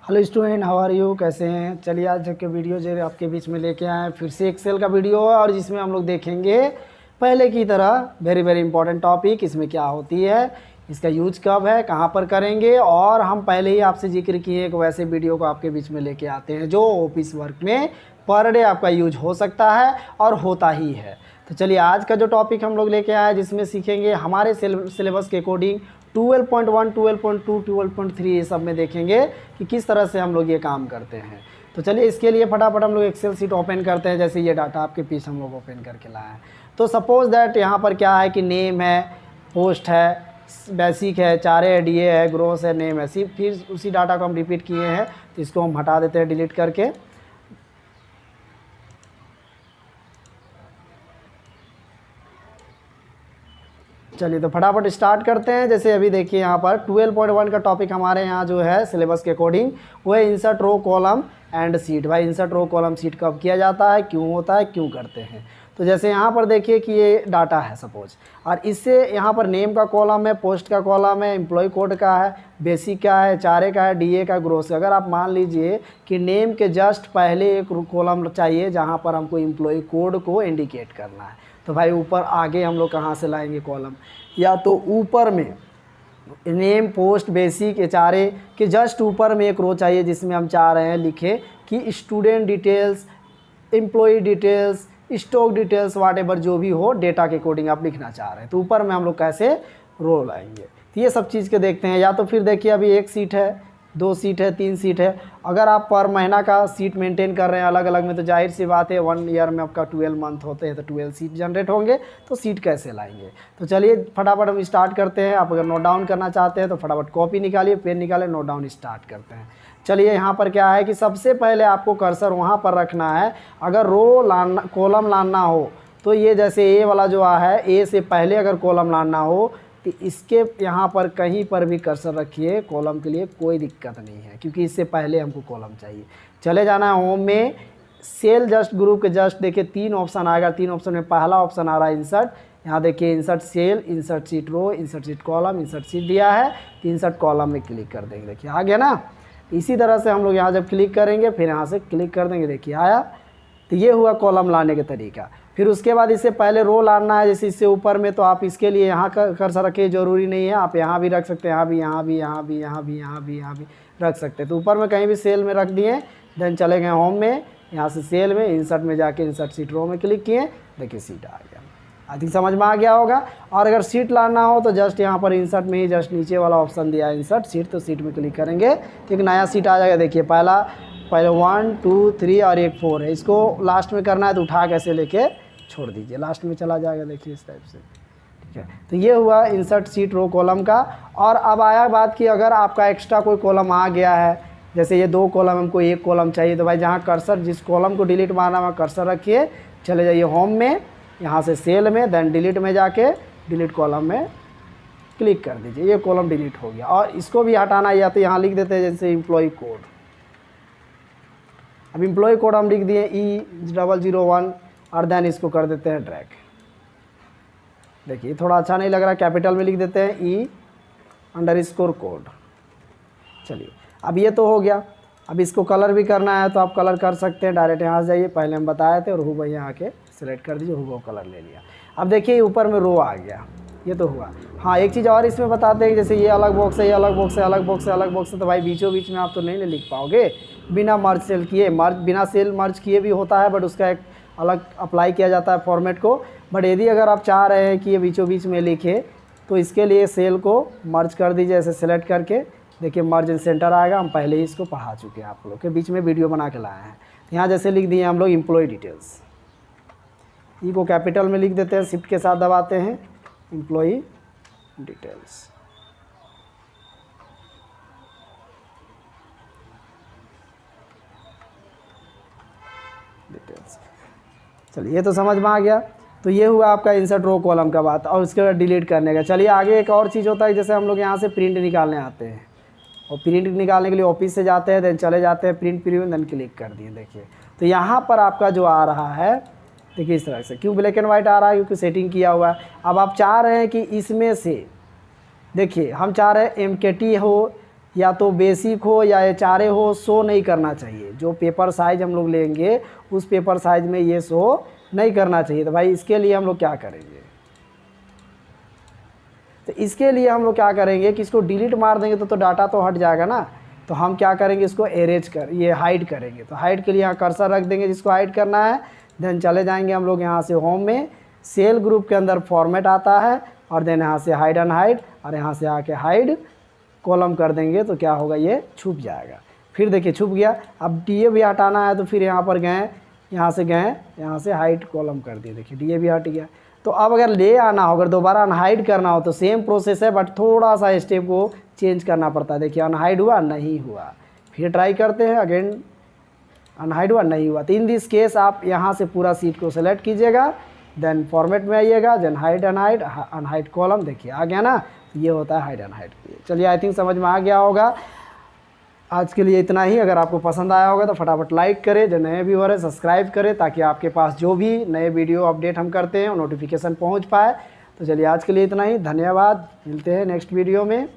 Hello student, how are you? कैसे हैं? चलिए आज के वीडियो जो आपके बीच में लेके आए हैं फिर से एक्सेल का वीडियो है और जिसमें हम लोग देखेंगे पहले की तरह वेरी वेरी इंपॉर्टेंट टॉपिक। इसमें क्या होती है, इसका यूज कब है, कहाँ पर करेंगे, और हम पहले ही आपसे जिक्र किए एक वैसे वीडियो को आपके बीच में लेके आते हैं जो ऑफिस वर्क में पर डे आपका यूज हो सकता है और होता ही है। तो चलिए आज का जो टॉपिक हम लोग लेके आए जिसमें सीखेंगे हमारे सिलेबस के अकॉर्डिंग 12.1, 12.2, 12.3 ये सब में देखेंगे कि किस तरह से हम लोग ये काम करते हैं। तो चलिए इसके लिए फटाफट हम लोग एक्सेल सीट ओपन करते हैं। जैसे ये डाटा आपके पीछे हम लोग ओपन करके लाए हैं। तो सपोज़ दैट यहाँ पर क्या है कि नेम है, पोस्ट है, बेसिक है, चारे है, डीए है, ग्रोस है, नेम है। फिर उसी डाटा को हम रिपीट किए हैं तो इसको हम हटा देते हैं डिलीट करके। चलिए तो फटाफट स्टार्ट करते हैं। जैसे अभी देखिए यहाँ पर 12.1 का टॉपिक हमारे यहाँ जो है सिलेबस के अकॉर्डिंग वो है insert row column and sheet. भाई इंसर्ट रो कॉलम सीट कब किया जाता है, क्यों होता है, क्यों करते हैं। तो जैसे यहाँ पर देखिए कि ये डाटा है सपोज, और इससे यहाँ पर नेम का कॉलम है, पोस्ट का कॉलम है, एम्प्लॉय कोड का है, बेसिक का है, चारे का है, डीए का, ग्रोस का। अगर आप मान लीजिए कि नेम के जस्ट पहले एक कॉलम चाहिए जहाँ पर हमको एम्प्लॉय कोड को इंडिकेट करना है, तो भाई ऊपर आगे हम लोग कहाँ से लाएंगे कॉलम, या तो ऊपर में नेम, पोस्ट, बेसिक, एचआरए के जस्ट ऊपर में एक रो चाहिए जिसमें हम चाह रहे हैं लिखे कि student details, employ details, stock details, whatever जो भी हो डेटा के अकॉर्डिंग आप लिखना चाह रहे हैं। तो ऊपर में हम लोग कैसे रो लाएंगे, तो ये सब चीज़ के देखते हैं। या तो फिर देखिए अभी एक सीट है, 2 सीट है, 3 सीट है। अगर आप पर महीना का सीट मेंटेन कर रहे हैं अलग अलग में, तो जाहिर सी बात है 1 ईयर में आपका 12 मंथ होते हैं तो 12 सीट जनरेट होंगे, तो सीट कैसे लाएंगे। तो चलिए फटाफट हम स्टार्ट करते हैं। आप अगर नोट डाउन करना चाहते हैं तो फटाफट कॉपी निकालिए, पेन निकालिए, नोट डाउन स्टार्ट करते हैं। चलिए यहाँ पर क्या है कि सबसे पहले आपको कर्सर वहाँ पर रखना है। अगर रो लाना, कॉलम लाना हो तो ये जैसे ए वाला जो है, ए से पहले अगर कॉलम लाना हो तो इसके यहाँ पर कहीं पर भी कर्सर रखिए, कॉलम के लिए कोई दिक्कत नहीं है क्योंकि इससे पहले हमको कॉलम चाहिए। चले जाना है होम में, सेल जस्ट ग्रुप के जस्ट देखिए 3 ऑप्शन आएगा। 3 ऑप्शन में पहला ऑप्शन आ रहा है इंसर्ट। यहाँ देखिए insert cell, insert sheet row, insert sheet column, insert sheet दिया है तो इंसर्ट कॉलम में क्लिक कर देंगे। देखिए आ गया ना। इसी तरह से हम लोग यहाँ जब क्लिक करेंगे फिर यहाँ से क्लिक कर देंगे, देखिए आया। तो ये हुआ कॉलम लाने का तरीका। फिर उसके बाद इससे पहले रो लाना है, जैसे इससे ऊपर में, तो आप इसके लिए यहाँ कर्सर रखिए, ज़रूरी नहीं है, आप यहाँ भी रख सकते हैं, यहाँ भी, यहाँ भी, यहाँ भी, यहाँ भी, यहाँ भी, यहाँ भी रख सकते हैं। तो ऊपर में कहीं भी सेल में रख दिए, देन चले गए होम में, यहाँ से सेल में, इंसर्ट में जाके इंसर्ट सीट रो में क्लिक किए, देखिए सीट आ गया। आई थिंक समझ में आ गया होगा। और अगर सीट लाना हो तो जस्ट यहाँ पर इंसर्ट में ही जस्ट नीचे वाला ऑप्शन दिया है इंसर्ट सीट, तो सीट में क्लिक करेंगे तो एक नया सीट आ जाएगा। देखिए पहले 1 2 3 और एक 4 है। इसको लास्ट में करना है तो उठा कैसे लेके छोड़ दीजिए, लास्ट में चला जाएगा। देखिए इस टाइप से, ठीक है। तो ये हुआ इंसर्ट सीट रो कॉलम का। और अब आया बात कि अगर आपका एक्स्ट्रा कोई कॉलम आ गया है, जैसे ये 2 कॉलम, हमको 1 कॉलम चाहिए, तो भाई जहाँ कर्सर, जिस कॉलम को डिलीट मारना वहाँ कर्सर रखिए, चले जाइए होम में, यहाँ से सेल में, देन डिलीट में जाके डिलीट कॉलम में क्लिक कर दीजिए, ये कॉलम डिलीट हो गया। और इसको भी हटाना, या तो यहाँ लिख देते हैं जैसे एम्प्लॉय कोड। अब एम्प्लॉय कोड हम लिख दिए E001 और देन इसको कर देते हैं ड्रैग। देखिए थोड़ा अच्छा नहीं लग रहा, कैपिटल में लिख देते हैं E_कोड। चलिए अब ये तो हो गया। अब इसको कलर भी करना है तो आप कलर कर सकते हैं, डायरेक्ट यहाँ से जाइए, पहले हम बताए थे, और हूँ भाई यहाँ आके सिलेक्ट कर दीजिए, हूँ कलर ले लिया। अब देखिए ऊपर में रो आ गया, ये तो हुआ। हाँ एक चीज़ और इसमें बताते हैं कि जैसे ये अलग बॉक्स है, ये अलग बॉक्स है, अलग बॉक्स है, अलग बॉक्स है, तो भाई बीचों बीच में आप तो नहीं लिख पाओगे बिना मर्ज सेल किए। बिना सेल मर्ज किए भी होता है, बट उसका एक अलग अप्लाई किया जाता है फॉर्मेट को। बट यदि अगर आप चाह रहे हैं कि ये बीचों बीच में लिखे तो इसके लिए सेल को मर्ज कर दीजिए, ऐसे सेलेक्ट करके। देखिए मर्ज इन सेंटर आएगा, हम पहले ही इसको पढ़ा चुके हैं, आप लोग के बीच में वीडियो बना के लाए हैं। यहाँ जैसे लिख दिए हम लोग एम्प्लॉय डिटेल्स, ई को कैपिटल में लिख देते हैं, शिफ्ट के साथ दबाते हैं, एम्प्लॉय डिटेल्स। चलिए ये तो समझ में आ गया। तो ये हुआ आपका इंसर्ट रो कॉलम का बात, और उसके बाद डिलीट करने का। चलिए आगे एक और चीज़ होता है, जैसे हम लोग यहाँ से प्रिंट निकालने आते हैं, और प्रिंट निकालने के लिए ऑफिस से जाते हैं, देन चले जाते हैं प्रिंट प्रीव्यू, देन क्लिक कर दिए। देखिए तो यहाँ पर आपका जो आ रहा है, देखिए इस तरह से। क्यों ब्लैक एंड वाइट आ रहा है? क्योंकि सेटिंग किया हुआ है। अब आप चाह रहे हैं कि इसमें से, देखिए हम चाह रहे हैं MKT हो या तो बेसिक हो या HRA हो, शो नहीं करना चाहिए। जो पेपर साइज़ हम लोग लेंगे उस पेपर साइज़ में ये शो नहीं करना चाहिए। तो भाई इसके लिए हम लोग क्या करेंगे, तो इसके लिए हम लोग क्या करेंगे कि इसको डिलीट मार देंगे तो डाटा तो हट जाएगा ना। तो हम क्या करेंगे, इसको एरेज कर ये हाइड करेंगे। तो हाइड के लिए यहाँ कर्सर रख देंगे जिसको हाइड करना है। देन चले जाएंगे हम लोग यहाँ से होम में, सेल ग्रुप के अंदर फॉर्मेट आता है, और देन यहाँ से हाइड अनहाइड, और यहाँ से आके हाइड कॉलम कर देंगे तो क्या होगा, ये छुप जाएगा। फिर देखिए छुप गया। अब DA भी हटाना है तो फिर यहाँ पर गए, यहाँ से गए, यहाँ से हाइड कॉलम कर दिए, देखिए DA भी हट गया। तो अब अगर ले आना हो, अगर दोबारा अनहाइड करना हो तो सेम प्रोसेस है, बट थोड़ा सा स्टेप को चेंज करना पड़ता है। देखिए अनहाइड हुआ, नहीं हुआ, फिर ट्राई करते हैं अगेन, अनहाइड हुआ, नहीं हुआ। तो इन दिस केस आप यहाँ से पूरा सीट को सेलेक्ट कीजिएगा, देन फॉर्मेट में आइएगा, then hide unhide, unhide column, देखिए आ गया ना। ये होता है हाइड अनहाइड। चलिए आई थिंक समझ में आ गया होगा। आज के लिए इतना ही। अगर आपको पसंद आया होगा तो फटाफट लाइक करें, जो नए व्यूअर है सब्सक्राइब करें, ताकि आपके पास जो भी नए वीडियो अपडेट हम करते हैं नोटिफिकेशन पहुंच पाए। तो चलिए आज के लिए इतना ही, धन्यवाद, मिलते हैं नेक्स्ट वीडियो में।